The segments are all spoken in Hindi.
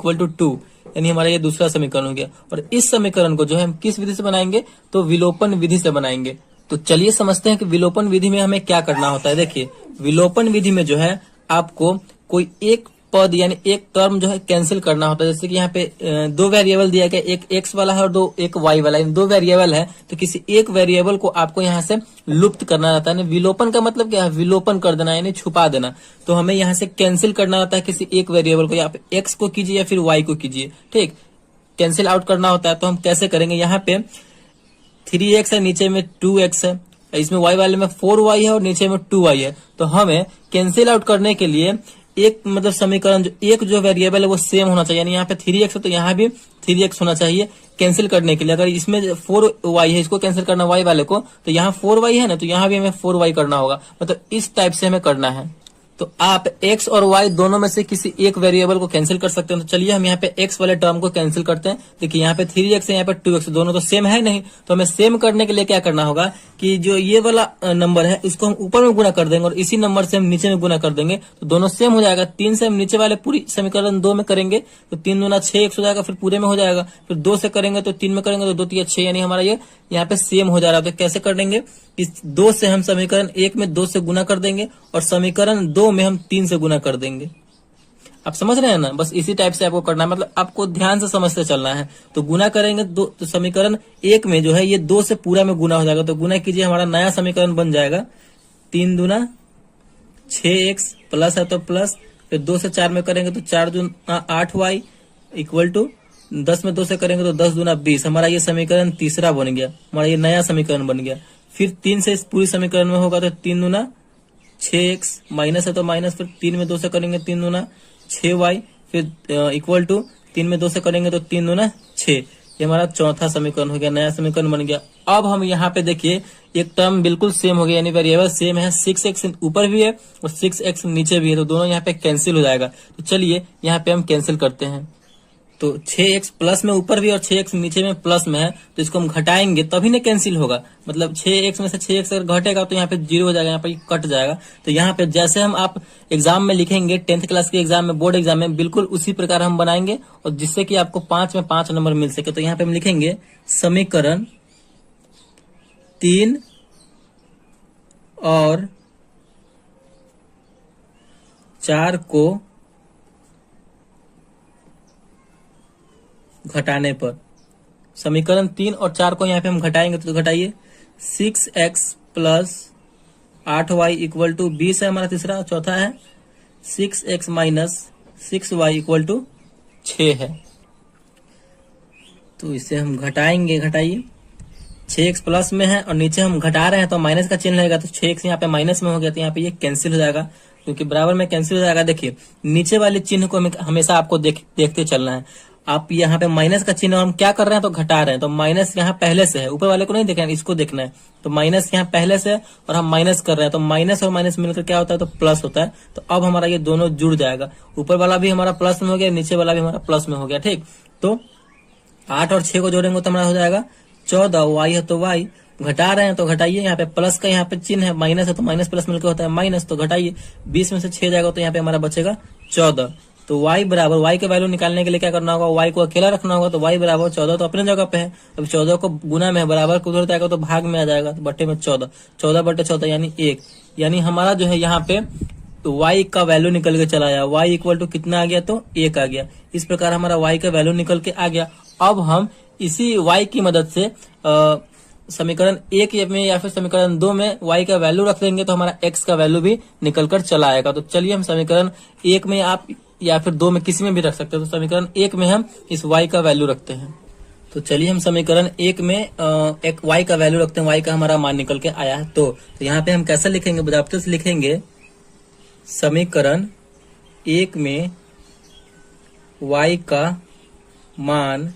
इक्वल टू 2, यानी हमारा ये दूसरा समीकरण हो गया। और इस समीकरण को जो है हम किस विधि से बनाएंगे, तो विलोपन विधि से बनाएंगे। तो चलिए समझते हैं कि विलोपन विधि में हमें क्या करना होता है। देखिए, विलोपन विधि में जो है आपको कोई एक पद यानी एक टर्म जो है कैंसिल करना होता है। जैसे कि यहाँ पे दो वेरिएबल दिया गया, एक एक्स वाला है और एक वाई वाला है, दो वेरिएबल है, तो किसी एक वेरिएबल को आपको यहाँ से लुप्त करना रहता है। विलोपन का मतलब क्या है, विलोपन कर देना यानी छुपा देना। तो हमें यहाँ से कैंसिल करना रहता है किसी एक वेरिएबल को, या पे एक्स को कीजिए या फिर वाई को कीजिए, ठीक, कैंसिल आउट करना होता है। तो हम कैसे करेंगे, यहाँ पे 3x है, नीचे में 2x है, इसमें y वाले में 4y है और नीचे में 2y है। तो हमें कैंसिल आउट करने के लिए एक मतलब समीकरण जो वेरिएबल है वो सेम होना चाहिए, यानी यहाँ पे 3x है तो यहाँ भी 3x होना चाहिए कैंसिल करने के लिए। अगर इसमें 4y है, इसको कैंसिल करना y वाले को, तो यहाँ 4y है ना, तो यहाँ भी हमें 4y करना होगा। मतलब इस टाइप से हमें करना है। तो आप x और y दोनों में से किसी एक वेरिएबल को कैंसिल कर सकते हैं। तो चलिए हम यहाँ पे x वाले टर्म को कैंसिल करते हैं। देखिए यहाँ पे 3x है, यहाँ पे 2x, दोनों तो सेम है नहीं। तो हमें सेम करने के लिए क्या करना होगा कि जो ये वाला नंबर है इसको हम ऊपर में गुना कर देंगे और इसी नंबर से हम नीचे में गुना कर देंगे, तो दोनों सेम हो जाएगा। 3 से हम नीचे वाले पूरी समीकरण 2 में करेंगे तो 3 दूना 6x हो जाएगा, फिर पूरे में हो जाएगा। फिर 2 से करेंगे तो 3 में करेंगे तो 2 3 6, यानी हमारा ये यहाँ पे सेम हो जा रहा है। तो कैसे कर देंगे, इस 2 से हम समीकरण 1 में 2 से गुना कर देंगे और समीकरण 2 में हम 3 से गुना कर देंगे। आप समझ रहे हैं ना, बस इसी टाइप से आपको करना है, मतलब आपको ध्यान से समझते चलना है। तो गुना करेंगे तो समीकरण 1 में जो है ये 2 से पूरा में गुना हो जाएगा। तो गुना कीजिए, हमारा नया समीकरण बन जाएगा 3 दूना 6x प्लस है तो प्लस, फिर 2 से 4 में करेंगे तो 4 दूना 8y इक्वल टू 10 में 2 से करेंगे तो 10 दूना 20। हमारा ये समीकरण तीसरा बन गया, हमारा ये नया समीकरण बन गया। फिर 3 से इस पूरी समीकरण में होगा तो 3 दूना 6x माइनस है तो माइनस, फिर 3 में 2 से करेंगे 3 दूना 6y, फिर इक्वल टू 3 में 2 से करेंगे तो 3 दूना 6। ये हमारा चौथा समीकरण हो गया, नया समीकरण बन गया। अब हम यहाँ पे देखिए एक टर्म बिल्कुल सेम हो गया, यानी वेरिएबल सेम है, 6x ऊपर भी है और 6x नीचे भी है, तो दोनों यहाँ पे कैंसिल हो जाएगा। तो चलिए यहाँ पे हम कैंसिल करते हैं। तो 6x प्लस में ऊपर भी और 6x नीचे में प्लस में है, तो इसको हम घटाएंगे तभी ना कैंसिल होगा। मतलब 6x में से 6x अगर घटेगा तो यहाँ पे 0 हो जाएगा, यहाँ पे कट जाएगा। तो यहाँ पे जैसे हम आप एग्जाम में लिखेंगे 10th क्लास के एग्जाम में, बोर्ड एग्जाम में, बिल्कुल उसी प्रकार हम बनाएंगे और जिससे कि आपको 5 में 5 नंबर मिल सके। तो यहाँ पे हम लिखेंगे समीकरण 3 और 4 को घटाने पर, समीकरण 3 और 4 को यहाँ पे हम घटाएंगे तो घटाइए, 6x plus 8y equal to 20 है हमारा तीसरा। चौथा है 6x minus 6y equal to 6 है। तो इसे हम घटाएंगे, घटाइए, 6x प्लस में है और नीचे हम घटा रहे हैं तो माइनस का चिन्ह रहेगा, तो 6x यहाँ पे माइनस में हो गया, तो यहाँ पे ये कैंसिल हो जाएगा क्योंकि बराबर में कैंसिल हो जाएगा। देखिए नीचे वाले चिन्ह को हमेशा आपको देखते चलना है। आप यहाँ पे माइनस का चिन्ह हम क्या कर रहे हैं तो घटा रहे हैं, तो माइनस यहाँ पहले से है, ऊपर वाले को नहीं देखना है, इसको देखना है। तो माइनस यहाँ पहले से है और हम माइनस कर रहे हैं, तो माइनस और माइनस मिलकर क्या होता है तो प्लस होता है। तो अब हमारा ये दोनों जुड़ जाएगा, ऊपर वाला भी हमारा प्लस में हो गया, नीचे वाला भी हमारा प्लस में हो गया, ठीक। तो 8 और 6 को जोड़ेंगे तो हमारा हो जाएगा 14, y है तो y, घटा रहे हैं तो घटाइए, यहाँ पे प्लस का यहाँ पे चिन्ह है, माइनस है तो माइनस प्लस मिलकर होता है माइनस, तो घटाइए, 20 में से 6 जाएगा तो यहाँ पे हमारा बचेगा 14। तो y बराबर, y के वैल्यू निकालने के लिए क्या करना होगा, y को अकेला रखना होगा। तो y बराबर 14 तो अपने जगह पे है, अब 14 को गुना में है, बराबर को उधर जाएगा तो भाग में आ जाएगा, तो बट्टे में 14, 14 बट्टे 14 यानी 1, यानी हमारा जो है यहाँ पे तो y का वैल्यू निकल के चला आया, y इक्वल टू कितना आ गया तो 1 आ गया। इस प्रकार हमारा y का वैल्यू निकल के आ गया। अब हम इसी y की मदद से समीकरण 1 में या फिर समीकरण 2 में y का वैल्यू रख देंगे तो हमारा x का वैल्यू भी निकल कर चला आएगा। तो चलिए हम समीकरण 1 में आप या फिर 2 में किसी में भी रख सकते हैं। तो समीकरण 1 में हम इस y का वैल्यू रखते हैं। तो चलिए हम समीकरण 1 में एक y का वैल्यू रखते हैं, y का हमारा मान निकल के आया है। तो यहाँ पे हम कैसे लिखेंगे, बजाबते से लिखेंगे समीकरण 1 में y का मान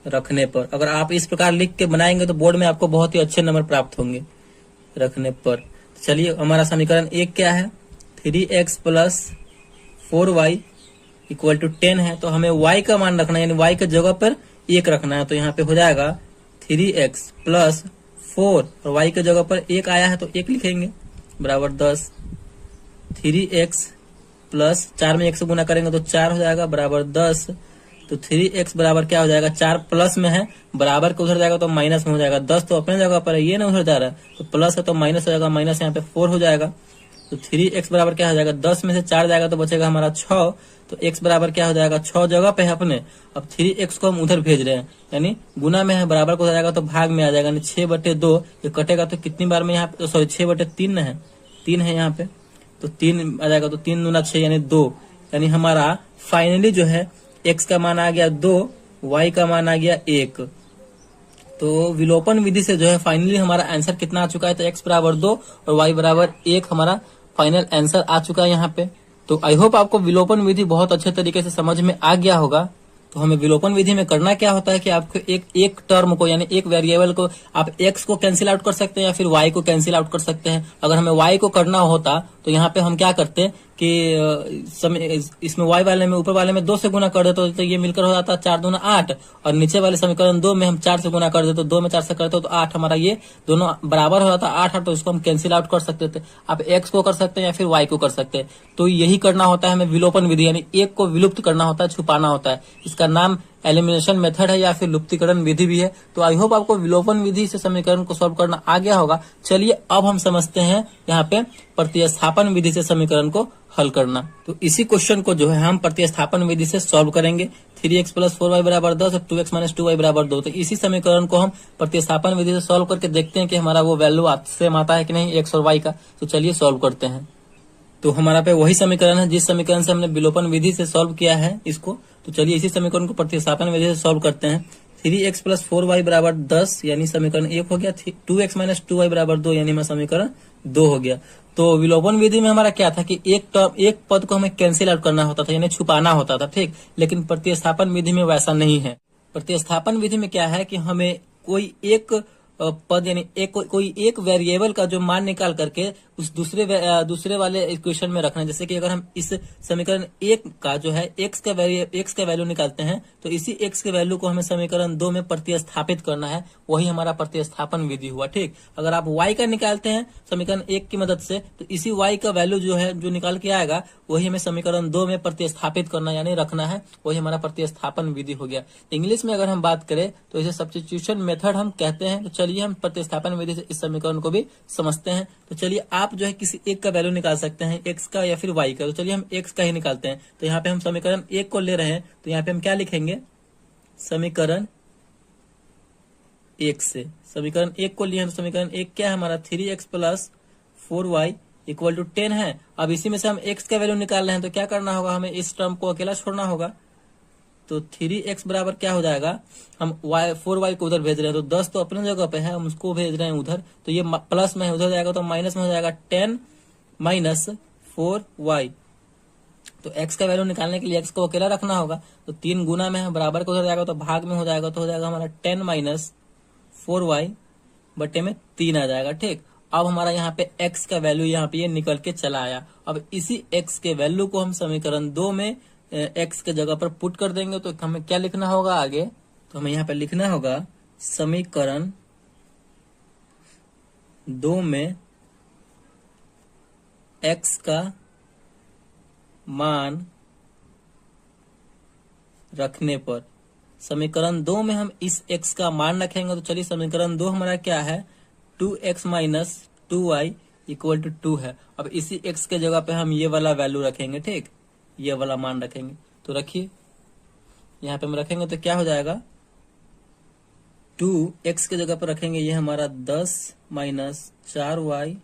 रखने पर। अगर आप इस प्रकार लिख के बनाएंगे तो बोर्ड में आपको बहुत ही अच्छे नंबर प्राप्त होंगे रखने पर। चलिए हमारा समीकरण 1 क्या है, 3x plus 4y equal to 10 है। तो हमें y का मान रखना है, यानी y के जगह पर 1 रखना है। तो यहाँ पे हो जाएगा 3x प्लस 4 और y के जगह पर 1 आया है तो 1 लिखेंगे, बराबर 10। 3x प्लस 4 में 1 से गुना करेंगे तो 4 हो जाएगा बराबर 10। तो 3x बराबर क्या हो जाएगा, 4 प्लस में है, बराबर के उधर जाएगा तो माइनस में हो जाएगा। 10 तो अपने जगह पर है, ये ना उधर जा रहा है, तो प्लस है तो माइनस हो जाएगा, माइनस यहाँ पे 4 हो जाएगा। तो 3x बराबर क्या हो जाएगा, 10 में से 4 जाएगा तो बचेगा हमारा 6। तो x बराबर क्या हो जाएगा, 6 जगह पे है अपने। अब 3x को हम उधर भेज रहे हैं, यानी गुना में है, बराबर को हो जाएगा तो भाग में आ जाएगा, यानी 6/2। ये कटेगा तो कितनी बार में यहाँ पे, सॉरी 6/3 है, 3 है यहाँ पे, तो 3 आ जाएगा, तो 3 दूना 6 यानी 2। यानी हमारा फाइनली जो है x का मान आ गया 2, y का मान आ गया 1। तो विलोपन विधि से जो है फाइनली हमारा आंसर कितना आ चुका है, तो x बराबर 2 और y बराबर 1 हमारा फाइनल आंसर आ चुका है यहाँ पे। तो आई होप आपको विलोपन विधि बहुत अच्छे तरीके से समझ में आ गया होगा। तो हमें विलोपन विधि में करना क्या होता है कि आपको एक टर्म को, यानी एक वेरिएबल को आप x को कैंसिल आउट कर सकते हैं या फिर y को कैंसिल आउट कर सकते हैं। अगर हमें y को करना होता तो यहाँ पे हम क्या करते कि इसमें y वाले में, ऊपर वाले में 2 से गुना कर देते तो ये मिलकर हो जाता 4 दूना 8, और नीचे वाले समीकरण 2 में हम 4 से गुना कर देते, तो 2 में 4 से करते तो 8 हमारा ये दोनों बराबर हो जाता 8, तो इसको हम कैंसिल आउट कर सकते थे। आप x को कर सकते हैं या फिर y को कर सकते हैं। तो यही करना होता है हमें विलोपन विधि, यानी एक को विलुप्त करना होता है, छुपाना होता है। इसका नाम एलिमिनेशन मेथड है या फिर लुप्तीकरण विधि भी है। तो आई होप आपको विलोपन विधि से समीकरण को सॉल्व करना आ गया होगा। चलिए अब हम समझते हैं यहाँ पे प्रतिस्थापन विधि से समीकरण को हल करना। तो इसी क्वेश्चन को जो है हम प्रतिस्थापन विधि से सॉल्व करेंगे। 3x + 4y बराबर 10 और 2x - 2y बराबर 2। तो इसी समीकरण को हम प्रतिस्थापन विधि से सॉल्व करके देखते हैं कि हमारा वो वैल्यू सेम आता है कि नहीं x और y का। तो चलिए सॉल्व करते हैं। तो हमारा पे वही समीकरण है जिस समीकरण से हमने विलोपन विधि से सॉल्व किया है इसको। तो चलिए इसी समीकरण को प्रतिस्थापन विधि से सॉल्व करते हैं। 3x + 4y बराबर 10 यानी समीकरण 1 हो गया। 2x - 2y बराबर 2 यानी हमारा समीकरण 2 हो गया। तो विलोपन विधि में हमारा क्या था कि एक पद को हमें कैंसिल आउट करना होता था, यानी छुपाना होता था, ठीक। लेकिन प्रतिस्थापन विधि में वैसा नहीं है। प्रतिस्थापन विधि में क्या है कि हमें कोई एक पद, यानी कोई एक वेरिएबल का जो मान निकाल करके उस दूसरे वाले इक्वेशन में रखना है। जैसे कि अगर हम इस समीकरण 1 का जो है x का वैल्यू निकालते हैं, तो इसी x के वैल्यू को हमें समीकरण 2 में प्रतिस्थापित करना है। वही हमारा प्रतिस्थापन विधि हुआ, ठीक। अगर आप y का निकालते हैं समीकरण 1 की मदद से, तो इसी y का वैल्यू जो है जो निकाल के आएगा वही हमें समीकरण 2 में प्रतिस्थापित करना यानी रखना है। वही हमारा प्रतिस्थापन विधि हो गया। इंग्लिश में अगर हम बात करें तो इसे सब्स्टिट्यूशन मेथड हम कहते हैं। तो चलिए हम प्रतिस्थापन विधि से इस समीकरण को भी समझते हैं। तो चलिए आप जो है किसी एक का वैल्यू निकाल सकते हैं, x का या फिर y का। तो चलिए हम x का ही निकालते हैं। तो यहाँ पे हम समीकरण 1 को ले रहे हैं, तो यहाँ पे हम क्या लिखेंगे, समीकरण 1 से समीकरण 1 को लिए हैं। तो समीकरण 1 क्या है हमारा, 3x + 4y = 10 है। अब इसी में से हम x का वैल्यू निकाल रहे हैं, तो क्या करना होगा, हमें इस टर्म को अकेला छोड़ना होगा। तो 3x बराबर क्या हो जाएगा, हम 4y को उधर भेज रहे हैं, तो 10 तो अपने जगह पे है, हम उसको भेज रहे हैं उधर, तो ये प्लस में है, उधर जाएगा तो माइनस में हो जाएगा 10 - 4y। तो x का वैल्यू निकालने के लिए x को अकेला रखना होगा। तो 3 गुना में है, बराबर को उधर जाएगा तो भाग में हो जाएगा, तो हो जाएगा हमारा 10 - 4y बटे में 3 आ जाएगा, ठीक। अब हमारा यहाँ पे x का वैल्यू यहाँ पे ये निकल के चला आया। अब इसी x के वैल्यू को हम समीकरण 2 में x के जगह पर पुट कर देंगे। तो हमें क्या लिखना होगा आगे, तो हमें यहाँ पे लिखना होगा समीकरण 2 में x का मान रखने पर, समीकरण 2 में हम इस x का मान रखेंगे। तो चलिए समीकरण 2 हमारा क्या है, 2x - 2y = 2 है। अब इसी x के जगह पे हम ये वाला वैल्यू रखेंगे, ठीक, ये वाला मान रखेंगे। तो रखिए यहाँ पे हम रखेंगे तो क्या हो जाएगा, 2x के जगह पर रखेंगे, ये हमारा 10 - 4y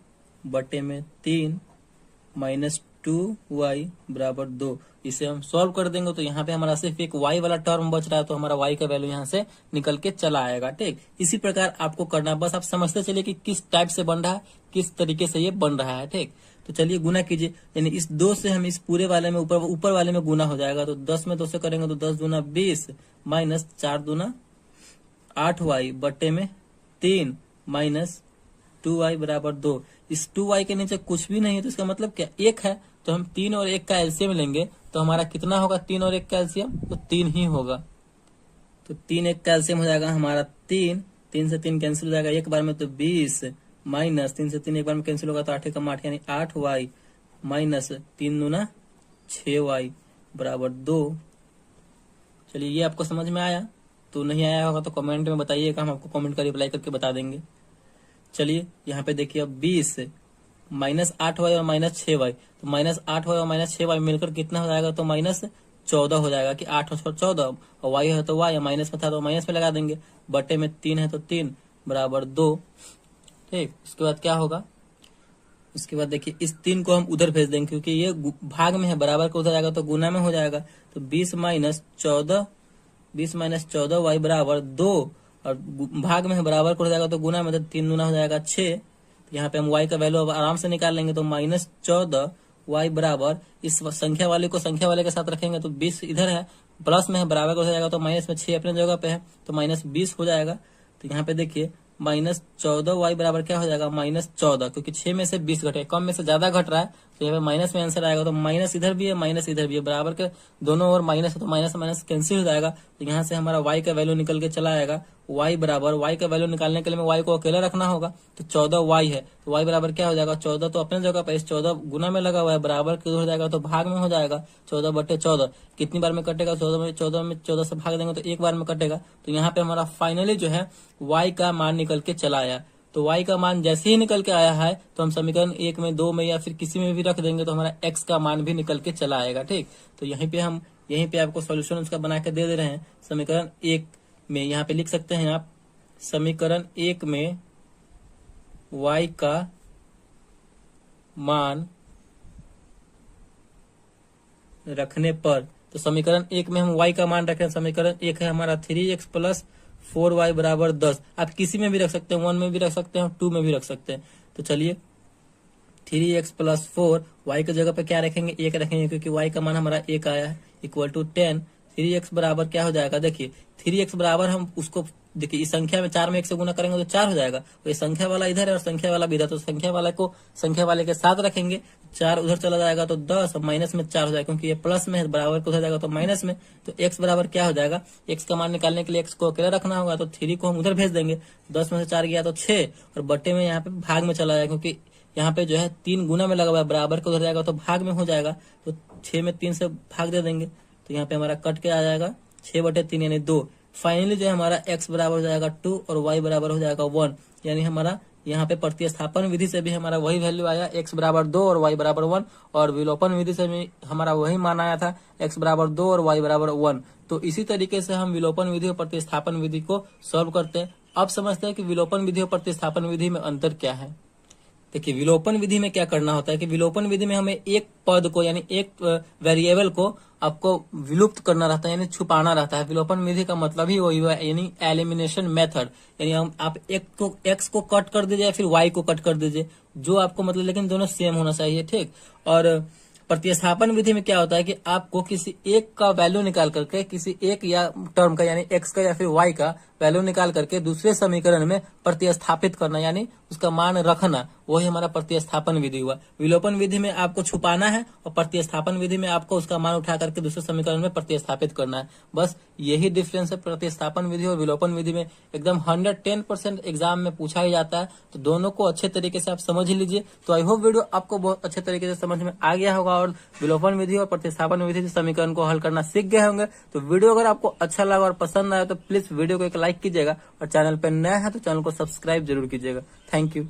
बटे में 3 - 2y बराबर 2। इसे हम सॉल्व कर देंगे तो यहाँ पे हमारा सिर्फ एक y वाला टर्म बच रहा है, तो हमारा y का वैल्यू यहाँ से निकल के चला आएगा, ठीक। इसी प्रकार आपको करना, बस आप समझते चलिए कि किस टाइप से बन रहा है, किस तरीके से ये बन रहा है, ठीक। तो चलिए गुना कीजिए, यानी इस 2 से हम इस पूरे वाले में ऊपर वाले में गुना हो जाएगा। तो 10 में 2 से करेंगे तो 10 दूना 20 - 4 दूना 8y बटे में 3 - 2y बराबर 2। इस 2y के नीचे कुछ भी नहीं है, तो इसका मतलब क्या, 1 है। तो हम 3 और 1 का एलसीएम लेंगे, तो हमारा कितना होगा, 3 और 1 का एलसीएम, तो 3 ही होगा। तो 3 1 का एलसीएम हो जाएगा हमारा 3, 3 से 3 कैंसिल हो जाएगा एक बार में, तो 20 - 3 से 3 एक बार में कैंसिल होगा, तो 8 का 8 यानी 8y - 3 दूना 6y बराबर 2। चलिए ये आपको समझ में आया? तो नहीं आया होगा तो कमेंट में बताइएगा, हम आपको कमेंट का रिप्लाई करके बता देंगे। चलिए यहाँ पे देखिए अब 20 -8y और -6y, तो -8y और -6y मिलकर कितना हो जाएगा, तो -14 हो जाएगा कि 8 और 14, और y है तो y, माइनस में था तो माइनस में लगा देंगे, बटे में 3 है तो 3 बराबर 2। ठीक, उसके बाद क्या होगा, उसके बाद देखिए इस 3 को हम उधर भेज देंगे क्योंकि ये भाग में है, बराबर को उधर जाएगा तो गुना में हो जाएगा। तो 20 - 14 y बराबर 2, और भाग में है, बराबर को हो जाएगा तो गुना में, तो 3 गुना हो जाएगा 6। तो यहाँ पे हम y का वैल्यू अब आराम से निकाल लेंगे। तो -14 y बराबर, इस संख्या वाले को संख्या वाले के साथ रखेंगे तो 20 इधर है, प्लस में है, बराबर को हो जाएगा तो माइनस में 6 अपने जगह पे है तो -20 हो जाएगा। तो यहाँ पे देखिए -14 y बराबर क्या हो जाएगा, -14, क्योंकि 6 में से 20 घटे, कम में से ज्यादा घट रहा है तो यहाँ पे माइनस में आंसर आएगा। तो माइनस इधर भी है, माइनस इधर भी है, बराबर के दोनों ओर माइनस है तो माइनस माइनस कैंसिल हो जाएगा। तो यहाँ से हमारा y का वैल्यू निकल के चला आएगा, y बराबर, y का वैल्यू निकालने के लिए y को अकेला रखना होगा, तो 14y है तो y बराबर क्या हो जाएगा, 14 तो अपने जगह पे, इस 14 गुना में लगा हुआ है, बराबर किधर हो जाएगा तो भाग में हो जाएगा, 14/14 कितनी बार में कटेगा, 14 से भाग देंगे तो एक बार में कटेगा। तो यहाँ पे हमारा फाइनली जो है y का मान निकल के चला आया। तो y का मान जैसे ही निकल के आया है तो हम समीकरण 1 में, 2 में या फिर किसी में भी रख देंगे तो हमारा x का मान भी निकल के चला आएगा। ठीक, तो यहीं पे आपको सॉल्यूशन उसका बना के दे रहे हैं। समीकरण 1 में यहाँ पे लिख सकते हैं आप, समीकरण 1 में y का मान रखने पर, तो समीकरण 1 में हम y का मान रखें, समीकरण 1 है हमारा 3x + 4y बराबर 10। आप किसी में भी रख सकते हैं, 1 में भी रख सकते हैं, 2 में भी रख सकते हैं। तो चलिए 3x + 4, y की जगह पे क्या रखेंगे, 1 रखेंगे क्योंकि y का मान हमारा 1 आया है, इक्वल टू 10। 3x बराबर क्या हो जाएगा, देखिए 3x बराबर, हम उसको देखिए इस संख्या में 4 में 1 से गुना करेंगे तो 4 हो जाएगा। तो ये संख्या वाला इधर है और संख्या वाला भी इधर, तो संख्या वाले को संख्या वाले के साथ रखेंगे, 4 उधर चला जाएगा तो 10, और माइनस में 4 हो जाएगा क्योंकि ये प्लस में है, बराबर को उधर जाएगा तो माइनस में। तो x बराबर क्या हो जाएगा, x का मान निकालने के लिए x को अकेला रखना होगा, तो 3 को हम उधर भेज देंगे, 10 में से 4 गया तो 6, और बट्टे में यहाँ पे भाग में चला जाएगा क्योंकि यहाँ पे जो है 3 गुना में लगा हुआ है, बराबर को उधर जाएगा तो भाग में हो जाएगा, तो 6 में 3 से भाग दे देंगे तो यहाँ पे हमारा कट के आ जाएगा 6/3 यानी 2। फाइनली जो है हमारा x बराबर हो जाएगा 2 और y बराबर हो जाएगा 1, यानी हमारा यहाँ पे प्रतिस्थापन विधि से भी हमारा वही वैल्यू आया, x बराबर 2 और y बराबर 1, और विलोपन विधि से भी हमारा वही मान आया था, x बराबर 2 और y बराबर 1। तो इसी तरीके से हम विलोपन विधि और प्रतिस्थापन विधि को सॉल्व करते हैं। अब समझते हैं कि विलोपन विधि और प्रतिस्थापन विधि में अंतर क्या है। देखिए विलोपन विधि में क्या करना होता है कि विलोपन विधि में हमें एक पद को यानी एक वेरिएबल को आपको विलुप्त करना रहता है, यानी छुपाना रहता है। विलोपन विधि का मतलब ही वही है, यानी एलिमिनेशन मेथड, यानी हम आप एक्स को कट कर दीजिए या फिर वाई को कट कर दीजिए, जो आपको मतलब, लेकिन दोनों सेम होना चाहिए। ठीक, और प्रतिस्थापन विधि में क्या होता है कि आपको किसी एक का वैल्यू निकाल करके, किसी एक या टर्म का यानी एक्स का या फिर वाई का वैल्यू निकाल करके दूसरे समीकरण में प्रतिस्थापित करना, यानी उसका मान रखना, वही हमारा प्रतिस्थापन विधि हुआ। विलोपन विधि में आपको छुपाना है और प्रतिस्थापन विधि में आपको उसका मान उठा करके दूसरे समीकरण में प्रतिस्थापित करना है। बस यही डिफरेंस है प्रतिस्थापन विधि और विलोपन विधि में। एकदम 110% एग्जाम में पूछा ही जाता है, तो दोनों को अच्छे तरीके से आप समझ ही लीजिए। तो आई होप वीडियो आपको बहुत अच्छे तरीके से समझ में आ गया होगा और विलोपन विधि और प्रतिस्थापन विधि से समीकरण को हल करना सीख गए होंगे। तो वीडियो अगर आपको अच्छा लगा और पसंद आया तो प्लीज वीडियो को एक लाइक कीजिएगा, और चैनल पर नया है तो चैनल को सब्सक्राइब जरूर कीजिएगा। Thank you.